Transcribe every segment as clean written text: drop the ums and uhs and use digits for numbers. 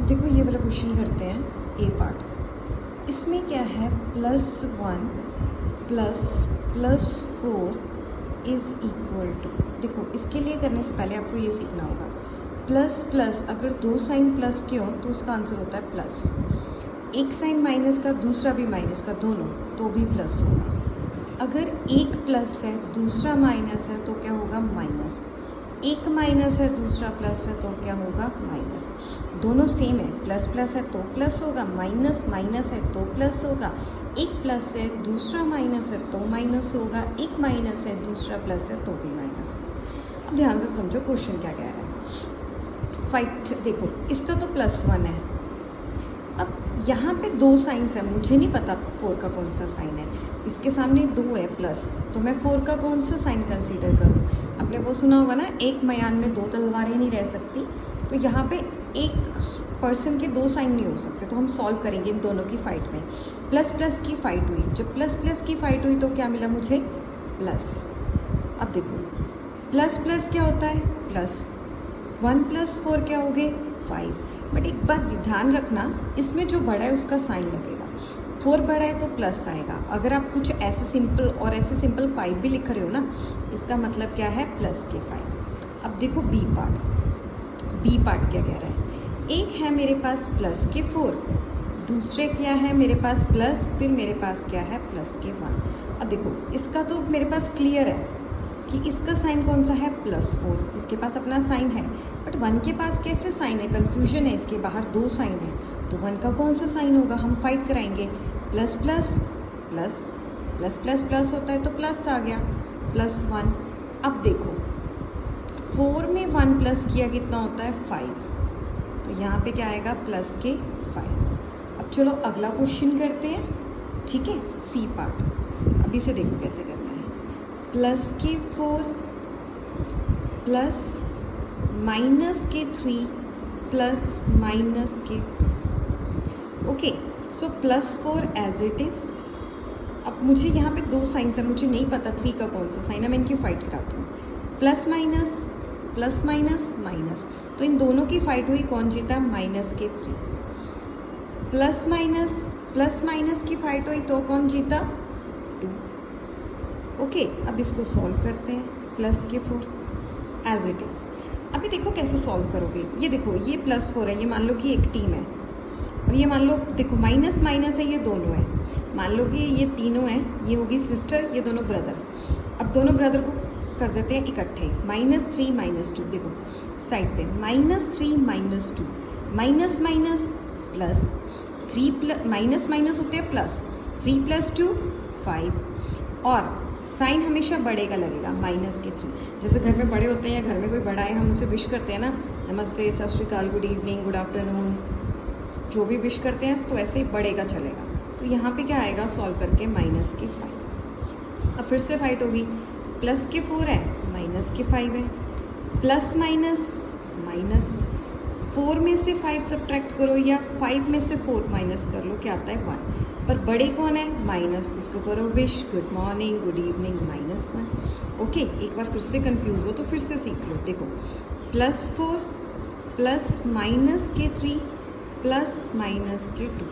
देखो ये वाला क्वेश्चन करते हैं ए पार्ट। इसमें क्या है, +1 + +4 इज़ इक्वल टू। देखो इसके लिए करने से पहले आपको ये सीखना होगा, प्लस प्लस अगर दो साइन प्लस के हों तो उसका आंसर होता है प्लस। एक साइन माइनस का दूसरा भी माइनस का, दोनों तो भी प्लस होगा। अगर एक प्लस है दूसरा माइनस है तो क्या होगा, माइनस। एक माइनस है दूसरा प्लस है तो क्या होगा, माइनस। दोनों सेम है, प्लस प्लस है तो प्लस होगा, माइनस माइनस है तो प्लस होगा। एक प्लस है दूसरा माइनस है तो माइनस होगा, एक माइनस है दूसरा प्लस है तो भी माइनस होगा। अब ध्यान से समझो क्वेश्चन क्या कह रहा है। फाइट देखो, इसका तो +1 है। अब यहाँ पे दो साइंस है, मुझे नहीं पता 4 का कौन सा साइन है। इसके सामने 2 है प्लस, तो मैं 4 का कौन सा साइन कंसीडर करूँ। आपने वो सुना होगा ना, एक मयान में 2 तलवारें नहीं रह सकती। तो यहाँ पे एक पर्सन के 2 साइन नहीं हो सकते, तो हम सॉल्व करेंगे इन दोनों की फाइट में। प्लस प्लस की फाइट हुई, जब प्लस प्लस की फाइट हुई तो क्या मिला मुझे, प्लस। अब देखो प्लस प्लस क्या होता है, प्लस। 1 + 4 क्या हो गए, 5। बट एक बात ध्यान रखना, इसमें जो बड़ा है उसका साइन लगेगा। 4 बड़ा है तो प्लस आएगा। अगर आप कुछ ऐसे सिंपल और ऐसे सिंपल 5 भी लिख रहे हो ना, इसका मतलब क्या है, प्लस के 5। अब देखो बी पार्ट क्या कह रहा है। एक है मेरे पास प्लस के 4, दूसरे क्या है मेरे पास प्लस, फिर मेरे पास क्या है प्लस के 1। अब देखो इसका तो मेरे पास क्लियर है कि इसका साइन कौन सा है, +4। इसके पास अपना साइन है, बट 1 के पास कैसे साइन है, कन्फ्यूजन है। इसके बाहर 2 साइन है, तो 1 का कौन सा साइन होगा, हम फाइट कराएंगे। Plus plus plus plus plus plus होता है तो प्लस आ गया, +1। अब देखो 4 में 1 प्लस किया कितना होता है, 5। तो यहाँ पे क्या आएगा, प्लस के 5। अब चलो अगला क्वेश्चन करते हैं, ठीक है, सी पार्ट। अभी से देखो कैसे करना है। प्लस के 4 प्लस माइनस के 3 प्लस माइनस के 2। Okay, so +4 as it is. अब मुझे यहाँ पे 2 साइंस है, मुझे नहीं पता 3 का कौन सा साइन है, मैं इनकी फाइट कराती हूँ। Plus minus plus minus minus, तो इन दोनों की फाइट हुई, कौन जीता, -के 3। प्लस माइनस की फाइट हुई तो कौन जीता, 2। ओके, अब इसको सॉल्व करते हैं। प्लस के 4 एज इट इज़। अभी देखो कैसे सॉल्व करोगे। ये देखो ये +4 है, ये मान लो कि एक टीम है, और ये मान लो देखो माइनस माइनस है, ये दोनों है। मान लो कि ये तीनों हैं, ये होगी सिस्टर, ये दोनों ब्रदर। अब दोनों ब्रदर को कर देते हैं इकट्ठे, -3 -2। देखो साइड पे -3 -2, minus minus plus, 3 minus minus होते हैं प्लस, 3 + 2 5। और साइन हमेशा बड़े का लगेगा, -3। जैसे घर में बड़े होते हैं या घर में कोई बड़ा है, हम उसे विश करते हैं ना, नमस्ते, सत श्री अकाल, गुड इवनिंग, गुड आफ्टरनून, जो भी विश करते हैं, तो ऐसे ही बड़े का चलेगा। तो यहाँ पे क्या आएगा, सॉल्व करके -के 5। अब फिर से फाइट होगी, प्लस के 4 है, -के 5 है, प्लस माइनस माइनस, 4 में से 5 सब्ट्रैक्ट करो या 5 में से 4 माइनस कर लो, क्या आता है, 1। पर बड़े कौन है, माइनस, उसको करो wish, good morning, good evening, -1। Okay, एक बार फिर से कंफ्यूज हो तो फिर से सीख लो। देखो +4 प्लस माइनस के 3 प्लस माइनस के 2,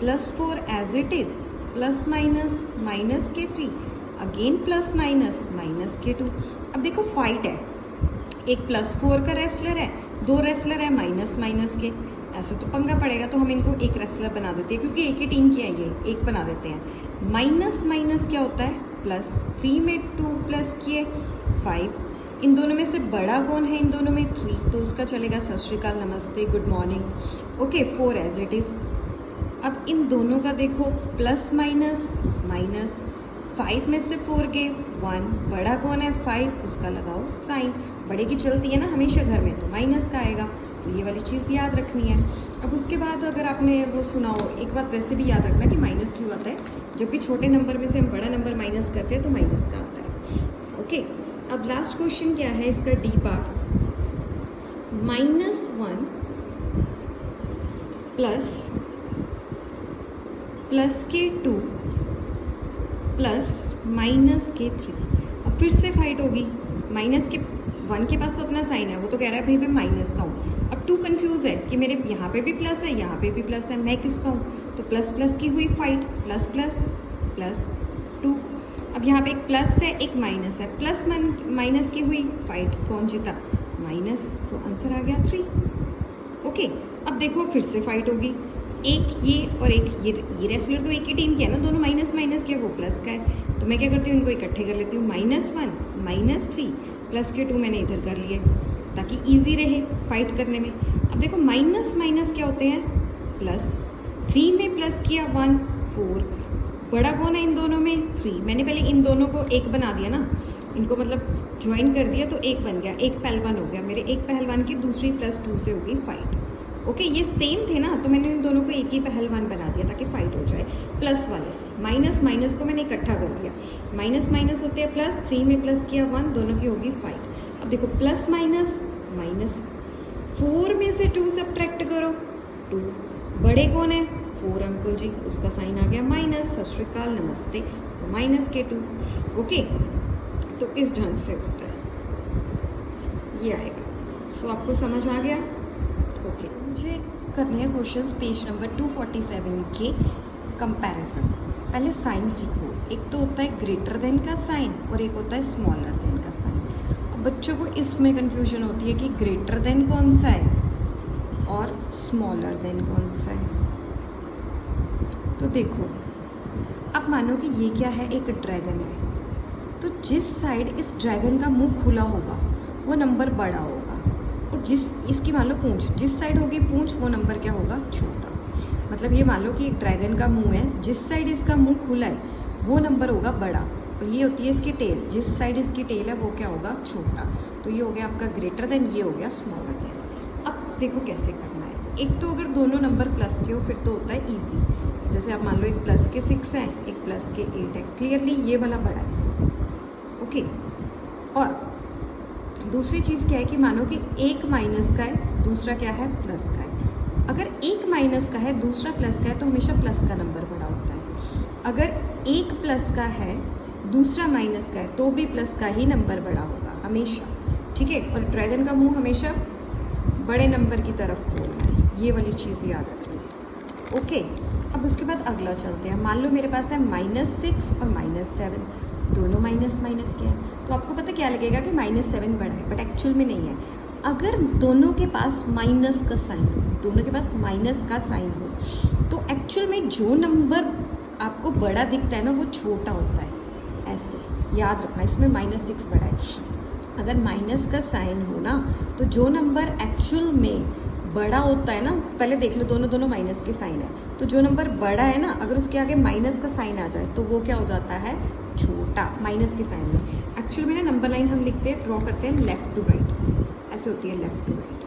+4 as it is, plus minus minus के 3 अगेन प्लस माइनस माइनस के 2। अब देखो फाइट है, एक +4 का रेसलर है, 2 रेसलर है माइनस माइनस के। ऐसे तो पंगा पड़ेगा, तो हम इनको एक रेसलर बना देते हैं, क्योंकि एक ही टीम की है ये, एक बना देते हैं। माइनस माइनस क्या होता है, प्लस। 3 में 2 प्लस किए 5। इन दोनों में से बड़ा कौन है, इन दोनों में 3, तो उसका चलेगा सत श्री अकाल, नमस्ते, good morning. Okay, 4 as it is. अब इन दोनों का देखो, प्लस माइनस माइनस, 5 में से 4 गए 1, बड़ा कौन है 5, उसका लगाओ साइन। बड़े की चलती है ना हमेशा घर में, तो माइनस का आएगा, तो ये वाली चीज़ याद रखनी है। अब उसके बाद अगर आपने वो सुना हो, एक बात वैसे भी याद रखना कि माइनस क्यों आता है, जब भी छोटे नंबर में से हम बड़ा नंबर माइनस करते हैं तो माइनस का आता है। ओके, अब लास्ट क्वेश्चन क्या है इसका, डी पार्ट। -1 प्लस के 2 प्लस माइनस के 3। अब फिर से फाइट होगी, -1 के पास तो अपना साइन है, वो तो कह रहा है भाई मैं माइनस का हूँ। अब टू कंफ्यूज है कि मेरे यहाँ पे भी प्लस है, यहाँ पे भी प्लस है, मैं किसका हूँ? तो प्लस प्लस की हुई फाइट, प्लस प्लस प्लस 2। अब यहाँ पे एक प्लस है, एक माइनस है, प्लस माइनस की हुई फाइट, कौन जीता? माइनस। सो आंसर आ गया 3। ओके, अब देखो फिर से फाइट होगी, एक ये और एक ये रेसलर तो एक ही टीम के है ना, दोनों माइनस माइनस के, वो प्लस का है, तो मैं क्या करती हूँ, इनको इकट्ठे कर लेती हूँ, -1 -3 प्लस के 2 मैंने इधर कर लिए ताकि इजी रहे फाइट करने में। अब देखो माइनस माइनस क्या होते हैं? प्लस। 3 में प्लस किया 1 4, बड़ा कौन है इन दोनों में? 3। मैंने पहले इन दोनों को एक बना दिया ना, इनको मतलब ज्वाइन कर दिया तो एक बन गया, एक पहलवान हो गया मेरे, एक पहलवान की दूसरी +2 से होगी फाइट। ओके, ये सेम थे ना, तो मैंने इन दोनों को एक ही पहलवान बना दिया ताकि फाइट हो जाए प्लस वाले से। माइनस माइनस को मैंने इकट्ठा कर दिया, माइनस माइनस होते हैं प्लस, 3 में प्लस किया 1, दोनों की होगी फाइट। अब देखो प्लस माइनस माइनस, 4 में से 2 सब्ट्रैक्ट करो 2, बड़े कौन है? 4 अंकल जी, उसका साइन आ गया माइनस, सत श्री अकाल नमस्ते, तो माइनस के 2। ओके, तो इस ढंग से होता है, ये आएगा। सो आपको समझ आ गया? ओके, मुझे करने हैं क्वेश्चंस पेज नंबर 247 के कंपैरिजन। पहले साइन सीखो, एक तो होता है ग्रेटर देन का साइन और एक होता है स्मॉलर देन का साइन। अब बच्चों को इसमें कन्फ्यूजन होती है कि ग्रेटर देन कौन सा है और स्मॉलर देन कौन सा है। तो देखो, अब मानो कि ये क्या है, एक ड्रैगन है, तो जिस साइड इस ड्रैगन का मुंह खुला होगा वो नंबर बड़ा होगा, और जिस इसकी मान लो पूंछ, जिस साइड होगी पूंछ वो नंबर क्या होगा? छोटा। मतलब ये मान लो कि एक ड्रैगन का मुंह है, जिस साइड इसका मुंह खुला है वो नंबर होगा बड़ा, और ये होती है इसकी टेल, जिस साइड इसकी टेल है वो क्या होगा? छोटा। तो ये हो गया आपका ग्रेटर देन, ये हो गया स्मॉलर देन। अब देखो कैसे करना है। एक तो अगर दोनों नंबर प्लस के हो फिर तो होता है ईजी, जैसे आप मान लो एक प्लस के 6 हैं, एक प्लस के 8 है, क्लियरली ये वाला बड़ा है। ओके, और दूसरी चीज़ क्या है कि मानो कि एक माइनस का है, दूसरा क्या है? प्लस का है। अगर एक माइनस का है, दूसरा प्लस का है, तो हमेशा प्लस का नंबर बड़ा होता है। अगर एक प्लस का है, दूसरा माइनस का है, तो भी प्लस का ही नंबर बड़ा होगा हमेशा, ठीक है। और ड्रैगन का मुंह हमेशा बड़े नंबर की तरफ खोलना है, ये वाली चीज़ याद रखनी है। ओके, अब उसके बाद अगला चलते हैं। मान लो मेरे पास है -6 और -7, दोनों माइनस माइनस के हैं, तो आपको पता क्या लगेगा कि -7 बड़ा है, बट एक्चुअल में नहीं है। अगर दोनों के पास माइनस का साइन हो, दोनों के पास माइनस का साइन हो, तो एक्चुअल में जो नंबर आपको बड़ा दिखता है ना वो छोटा होता है। ऐसे याद रखना, इसमें -6 बड़ा है। अगर माइनस का साइन हो ना, तो जो नंबर एक्चुअल में बड़ा होता है ना, पहले देख लो दोनों माइनस के साइन है, तो जो नंबर बड़ा है ना, अगर उसके आगे माइनस का साइन आ जाए तो वो क्या हो जाता है? छोटा, माइनस के साइन में। एक्चुअली में ना नंबर लाइन हम लिखते हैं, ड्रॉ करते हैं लेफ्ट टू राइट, ऐसे होती है लेफ्ट टू राइट।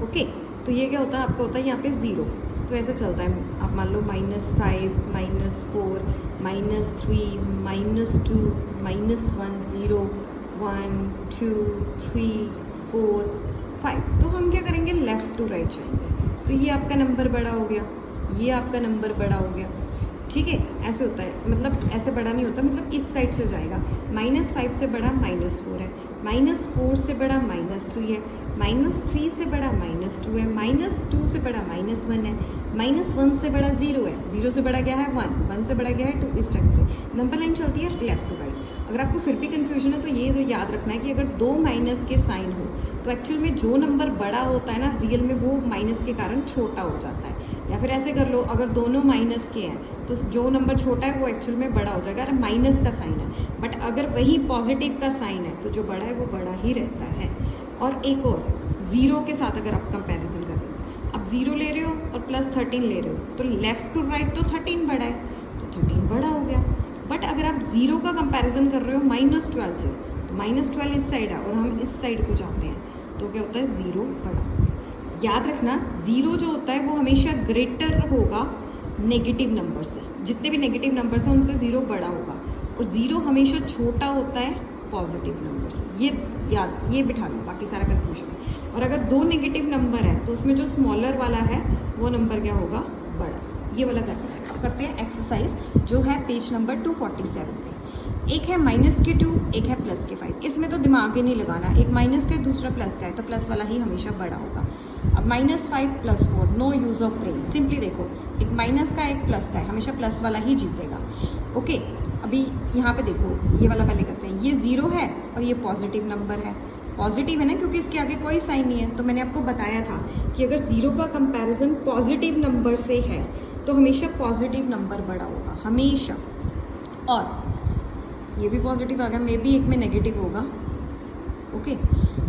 ओके, तो ये क्या होता है? आपका होता है यहाँ पे 0, तो ऐसे चलता है। आप मान लो -5 -4 -3 -2 -1 0 1 2 3 4 5, तो हम क्या करेंगे? लेफ़्ट टू राइट जाएंगे, तो ये आपका नंबर बड़ा हो गया, ये आपका नंबर बड़ा हो गया, ठीक है। ऐसे होता है, मतलब ऐसे बड़ा नहीं होता, मतलब इस साइड से जाएगा। -5 से बड़ा -4 है, -4 से बड़ा -3 है, -3 से बड़ा -2 है, -2 से बड़ा -1 है, -1 से बड़ा 0 है, 0 से बड़ा क्या है? 1, 1 से बड़ा क्या है? 2। इस ढंग से नंबर लाइन चलती है लेफ्ट टू राइट। अगर आपको फिर भी कन्फ्यूजन है तो ये तो याद रखना है कि अगर 2 माइनस के साइन हो तो एक्चुअल में जो नंबर बड़ा होता है ना, रियल में वो माइनस के कारण छोटा हो जाता है। या फिर ऐसे कर लो, अगर दोनों माइनस के हैं तो जो नंबर छोटा है वो एक्चुअल में बड़ा हो जाएगा, अगर माइनस का साइन है। बट अगर वही पॉजिटिव का साइन है तो जो बड़ा है वो बड़ा ही रहता है। और एक और, 0 के साथ अगर आप कंपैरिजन कर रहे हो, अब 0 ले रहे हो और +13 ले रहे हो, तो लेफ़्ट टू राइट तो 13 बड़ा है, तो 13 बड़ा हो गया। बट अगर आप 0 का कंपैरिजन कर रहे हो -12 से, तो -12 इस साइड है और हम इस साइड को जाते हैं, तो क्या होता है? 0 बड़ा। याद रखना, 0 जो होता है वो हमेशा ग्रेटर होगा नेगेटिव नंबर से, जितने भी नेगेटिव नंबर्स हैं उनसे 0 बड़ा होगा, और 0 हमेशा छोटा होता है पॉजिटिव नंबर से। ये याद, ये बिठा लो, बाकी सारा कन्फ्यूजन है। और अगर 2 नेगेटिव नंबर है तो उसमें जो स्मॉलर वाला है वो नंबर क्या होगा? बड़ा। ये वाला करना है। अब करते हैं एक्सरसाइज जो है पेज नंबर 247 पे। एक है माइनस के 2, एक है प्लस के 5। इसमें तो दिमाग ही नहीं लगाना, एक माइनस का है दूसरा प्लस का है, तो प्लस वाला ही हमेशा बड़ा होगा। अब -5 + 4, no use of brain, simply देखो एक माइनस का एक प्लस का है, हमेशा प्लस वाला ही जीतेगा। ओके, अभी यहाँ पे देखो ये वाला पहले करते हैं। ये 0 है और ये पॉजिटिव नंबर है। पॉजिटिव है ना, क्योंकि इसके आगे कोई साइन नहीं है। तो मैंने आपको बताया था कि अगर 0 का कंपैरिजन पॉजिटिव नंबर से है तो हमेशा पॉजिटिव नंबर बड़ा होगा, हमेशा। और ये भी पॉजिटिव आ गया, मे बी एक में नेगेटिव होगा। ओके,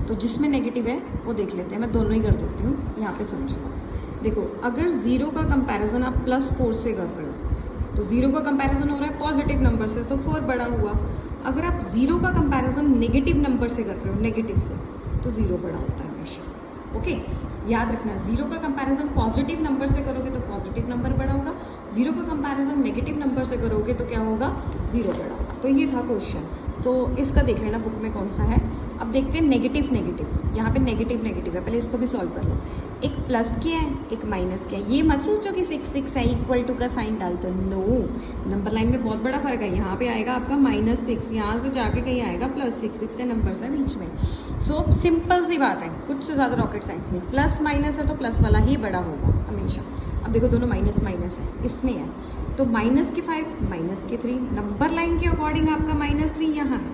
तो जिसमें नेगेटिव है वो देख लेते हैं। मैं दोनों ही कर देती हूँ, यहाँ पे समझो। देखो, अगर 0 का कंपैरिजन आप +4 से कर रहे हो तो 0 का कंपैरिजन हो रहा है पॉजिटिव नंबर से, तो 4 बड़ा हुआ। अगर आप 0 का कंपैरिजन नेगेटिव नंबर से कर रहे हो, नेगेटिव से, तो 0 बड़ा होता है हमेशा। ओके, याद रखना, 0 का कंपैरिजन पॉजिटिव नंबर से करोगे तो पॉजिटिव नंबर बड़ा होगा, 0 का कंपैरिजन नेगेटिव नंबर से करोगे तो क्या होगा, 0 बड़ा होगा। तो ये था क्वेश्चन, तो इसका देख लेना बुक में कौन सा है। अब देखते हैं नेगेटिव नेगेटिव, यहाँ पे नेगेटिव नेगेटिव है, पहले इसको भी सॉल्व कर लो। एक प्लस के है, एक माइनस के है। ये मत सोचो कि 6 6 है, इक्वल टू का साइन डाल दो, नो। नंबर लाइन में बहुत बड़ा फर्क है, यहाँ पे आएगा आपका -6, यहाँ से जाके कहीं आएगा +6, इतने नंबर्स हैं बीच में। सो सिंपल सी बात है, कुछ से ज़्यादा रॉकेट साइंस नहीं। प्लस माइनस है तो प्लस वाला ही बड़ा होगा हमेशा। अब देखो दोनों माइनस माइनस है, इसमें है तो -5 -3, नंबर लाइन के अकॉर्डिंग आपका -3 यहाँ है,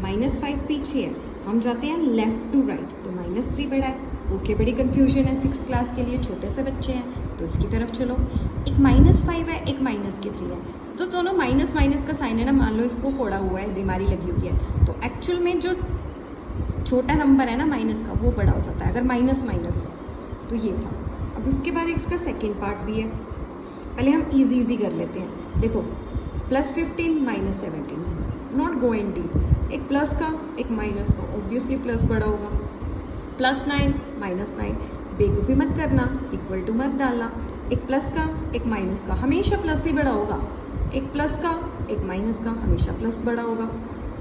-5 पीछे है। हम जाते हैं लेफ्ट टू राइट, तो -3 बड़ा है। ओके, बड़ी कंफ्यूजन है 6th क्लास के लिए, छोटे से बच्चे हैं तो इसकी तरफ चलो। एक -5 है, एक -3 है, तो दोनों माइनस माइनस का साइन है ना, मान लो इसको फोड़ा हुआ है, बीमारी लगी हुई है, तो एक्चुअल में जो छोटा नंबर है ना माइनस का, वो बड़ा हो जाता है अगर माइनस माइनस हो। तो ये था। अब उसके बाद इसका सेकेंड पार्ट भी है, पहले हम इजी कर लेते हैं। देखो, +15 -17, नॉट गो इन डीप। एक प्लस का एक माइनस का, ऑब्वियसली प्लस बड़ा होगा। +9 -9, बेवकूफ़ी मत करना, इक्वल टू मत डालना। एक प्लस का एक माइनस का, हमेशा प्लस ही बड़ा होगा। एक प्लस का एक माइनस का, हमेशा प्लस बड़ा होगा।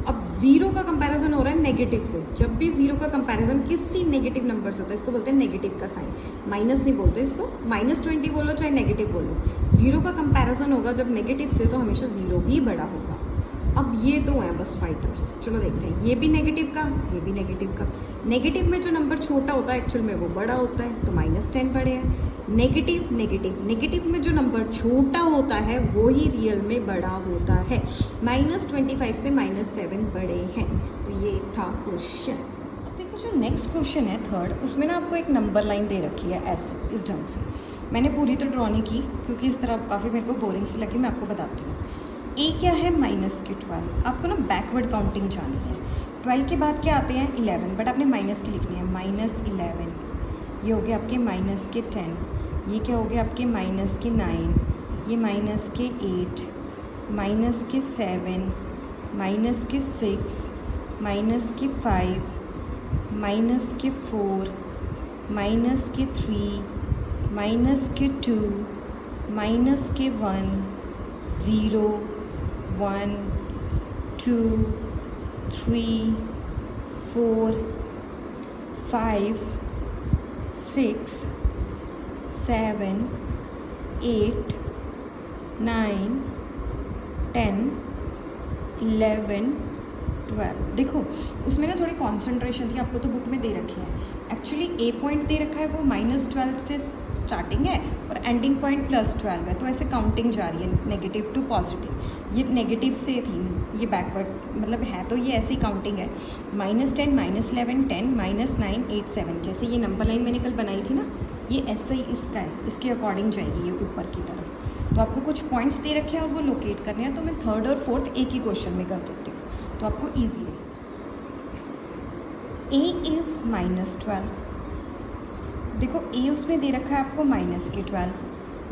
अब 0 का कंपैरिजन हो रहा है नेगेटिव से। जब भी 0 का कंपैरिजन किसी नेगेटिव नंबर से होता है, इसको बोलते हैं नेगेटिव का साइन, माइनस नहीं बोलते इसको, -20 बोलो चाहे नेगेटिव बोलो। 0 का कंपैरिजन होगा जब नेगेटिव से, तो हमेशा 0 ही बड़ा होगा। अब ये दो हैं बस फाइटर्स, चलो देखते हैं। ये भी नेगेटिव का, ये भी नेगेटिव का। नेगेटिव में जो नंबर छोटा होता है एक्चुअल में वो बड़ा होता है, तो -10 बड़े हैं। नेगेटिव नेगेटिव, नेगेटिव में जो नंबर छोटा होता है वो ही रियल में बड़ा होता है। -25 से -7 बड़े हैं। तो ये था क्वेश्चन। अब देखो जो नेक्स्ट क्वेश्चन है थर्ड, उसमें ना आपको एक नंबर लाइन दे रखी है ऐसे, इस ढंग से। मैंने पूरी तो ड्रॉ नहीं की क्योंकि इस तरह काफ़ी मेरे को बोरिंग सी लगी, मैं आपको बताती हूँ। ए क्या है, -12। आपको ना बैकवर्ड काउंटिंग जानी है। 12 के बाद क्या आते हैं, 11, बट आपने माइनस की लिखनी है। -11, ये हो गया आपके -10, ये क्या हो गया आपके -9, ये -8, -7, -6, -5, -4, -2, -1, 0, 1, 2, 3, 4, 5, 6, 7, 8, 9, 10, 11, 12। देखो उसमें ना थोड़ी कॉन्सेंट्रेशन थी, आपको तो बुक में दे रखी है। एक्चुअली ए पॉइंट दे रखा है वो -12 से स्टार्टिंग है और एंडिंग पॉइंट +12 है, तो ऐसे काउंटिंग जा रही है नेगेटिव टू पॉजिटिव। ये नेगेटिव से थी, ये बैकवर्ड मतलब है, तो ये ऐसी काउंटिंग है। -10, -11, 10, -9, 8, 7, जैसे ये नंबर लाइन मैंने कल बनाई थी ना, ये ऐसे ही इसका है, इसके अकॉर्डिंग जाएगी ये ऊपर की तरफ। तो आपको कुछ पॉइंट्स दे रखे हैं और वो लोकेट करने हैं, तो मैं थर्ड और फोर्थ एक ही क्वेश्चन में कर देती हूँ, तो आपको ईजी रहे। ए इज़ -12, देखो ए उसमें दे रखा है आपको -12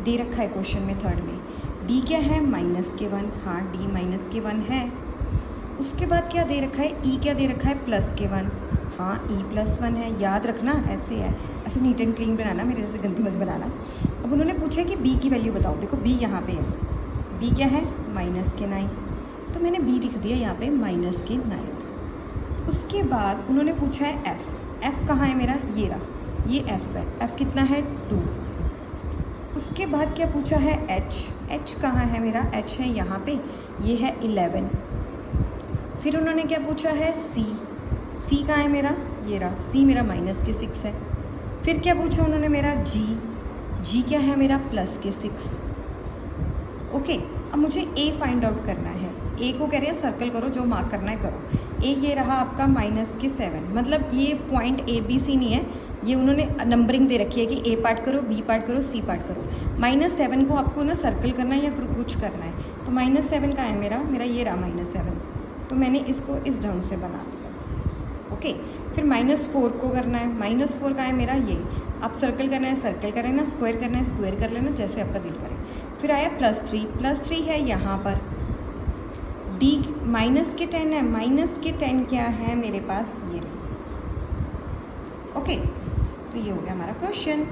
दे रखा है क्वेश्चन में थर्ड में। डी क्या है, -1, हाँ डी -1 है। उसके बाद क्या दे रखा है, ई क्या दे रखा है, +1, हाँ ई +1 है। याद रखना ऐसे है, ऐसे नीट एंड क्लीन बनाना, मेरे जैसे गंदी मत बनाना। अब उन्होंने पूछा कि बी की वैल्यू बताओ, देखो बी यहाँ पे है, बी क्या है, -9, तो मैंने बी लिख दिया यहाँ पे -9। उसके बाद उन्होंने पूछा है एफ़ कहाँ है मेरा, ये रहा, ये एफ़ है, एफ़ कितना है 2। उसके बाद क्या पूछा है एच कहाँ है मेरा, एच है यहाँ पे, ये है 11। फिर उन्होंने क्या पूछा है, सी कहाँ है मेरा, ये रहा, सी मेरा -6 है। फिर क्या पूछा उन्होंने मेरा, जी क्या है मेरा +6। ओके, अब मुझे ए फाइंड आउट करना है। ए को कह रहे हैं सर्कल करो, जो मार्क करना है करो। ए ये रहा आपका -7, मतलब ये पॉइंट ABC नहीं है, ये उन्होंने नंबरिंग दे रखी है कि ए पार्ट करो, बी पार्ट करो, सी पार्ट करो। -7 को आपको ना सर्कल करना है या कुछ करना है, तो -7 का है मेरा ये रहा -7, तो मैंने इसको इस ढंग से बना दिया। ओके, फिर -4 को करना है, -4 का है मेरा ये, आप सर्कल करना है सर्कल कर लेना, स्क्वायर करना है स्क्वायर कर लेना, जैसे आपका दिल करे। फिर आया +3 है यहाँ पर, D -10 है, -10 क्या है मेरे पास, ये रही। ओके, तो ये हो गया हमारा क्वेश्चन।